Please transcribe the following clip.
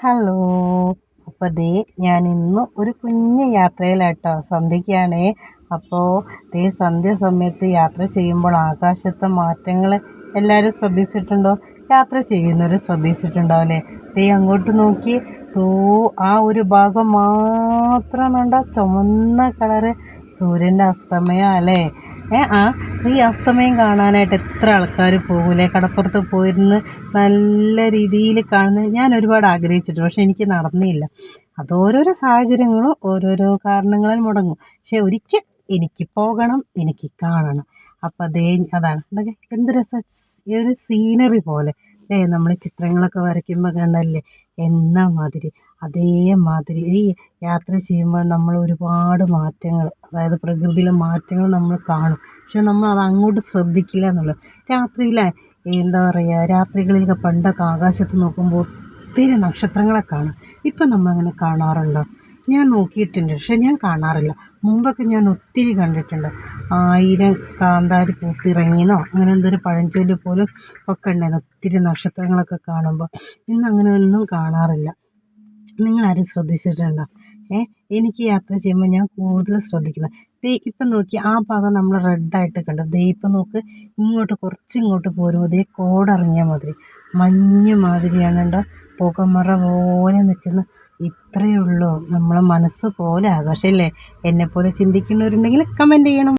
Hello. അപ്പോൾ ഞാൻ ഇന്ന് ഒരു കുഞ്ഞ് യാത്രയിലാട്ടോ. സന്ധ്യയ്ക്കാണേ. അപ്പോൾ സന്ധ്യ സമയത്ത് യാത്ര ചെയ്യുമ്പോൾ ആകാശത്തെ മാറ്റങ്ങൾ എല്ലാവരും ശ്രദ്ധിച്ചിട്ടുണ്ടോ? യാത്ര ചെയ്യുന്നവർ ശ്രദ്ധിച്ചിട്ടുണ്ടാവില്ലേ? അങ്ങോട്ട് നോക്കി. ആ ഒരു ഭാഗം മാത്രം കണ്ട ചുവന്ന കളറ് സൂര്യൻ്റെ അസ്തമയം അല്ലേ? ഈ അസ്തമയം കാണാനായിട്ട് എത്ര ആൾക്കാർ പോകൂലേ? കടപ്പുറത്ത് പോയിരുന്ന് നല്ല രീതിയിൽ കാണുന്നത് ഞാൻ ഒരുപാട് ആഗ്രഹിച്ചിട്ടുണ്ട്. പക്ഷേ എനിക്ക് നടന്നില്ല. അതോരോരോ സാഹചര്യങ്ങളും ഓരോരോ കാരണങ്ങളാൽ മുടങ്ങും. പക്ഷേ ഒരിക്കൽ എനിക്ക് പോകണം, എനിക്ക് കാണണം. അപ്പം അതാണ് എന്ത് രസം. ഈ ഒരു സീനറി പോലെ നമ്മൾ ചിത്രങ്ങളൊക്കെ വരയ്ക്കുമ്പോൾ കണ്ടല്ലേ എന്നാ മാതിരി. അതേമാതിരി ഈ യാത്ര ചെയ്യുമ്പോൾ നമ്മൾ ഒരുപാട് മാറ്റങ്ങൾ, അതായത് പ്രകൃതിയിലെ മാറ്റങ്ങൾ നമ്മൾ കാണും. പക്ഷെ നമ്മൾ അത് അങ്ങോട്ട് ശ്രദ്ധിക്കില്ല എന്നുള്ളത്. രാത്രിയിലെ എന്താ പറയുക, രാത്രികളിലൊക്കെ പണ്ടൊക്കെ ആകാശത്ത് നോക്കുമ്പോൾ ഒത്തിരി നക്ഷത്രങ്ങളെ കാണാം. ഇപ്പം നമ്മളങ്ങനെ കാണാറുണ്ടോ? ഞാൻ നോക്കിയിട്ടുണ്ട്, പക്ഷെ ഞാൻ കാണാറില്ല. മുമ്പൊക്കെ ഞാൻ ഒത്തിരി കണ്ടിട്ടുണ്ട്. 1000 കാന്താരി പൂത്തിറങ്ങിയെന്നോ അങ്ങനെ എന്തൊരു പഴഞ്ചൊല്ല് പോലും ഒക്കെ ഉണ്ടായിരുന്നു. ഒത്തിരി നക്ഷത്രങ്ങളൊക്കെ കാണുമ്പോൾ ഇന്ന് അങ്ങനെ ഒന്നും കാണാറില്ല. നിങ്ങളാരും ശ്രദ്ധിച്ചിട്ടുണ്ടോ? എനിക്ക് യാത്ര ചെയ്യുമ്പോൾ ഞാൻ കൂടുതൽ ശ്രദ്ധിക്കുന്നത് ഇപ്പം നോക്കി ആ ഭാഗം നമ്മൾ റെഡായിട്ട് കണ്ടു. ഇപ്പം നോക്ക്, കുറച്ചിങ്ങോട്ട് പോരുമ്പോൾ കോടിറങ്ങിയ മാതിരി മഞ്ഞ് മാതിരിയാണ് കേട്ടോ. പുകമറ പോലെ നിൽക്കുന്ന. ഇത്രയേ ഉള്ളൂ. നമ്മളെ മനസ്സ് പോലെ ആകാശമല്ലേ? എന്നെപ്പോലെ ചിന്തിക്കുന്നവരുണ്ടെങ്കിൽ കമൻറ്റ് ചെയ്യണം.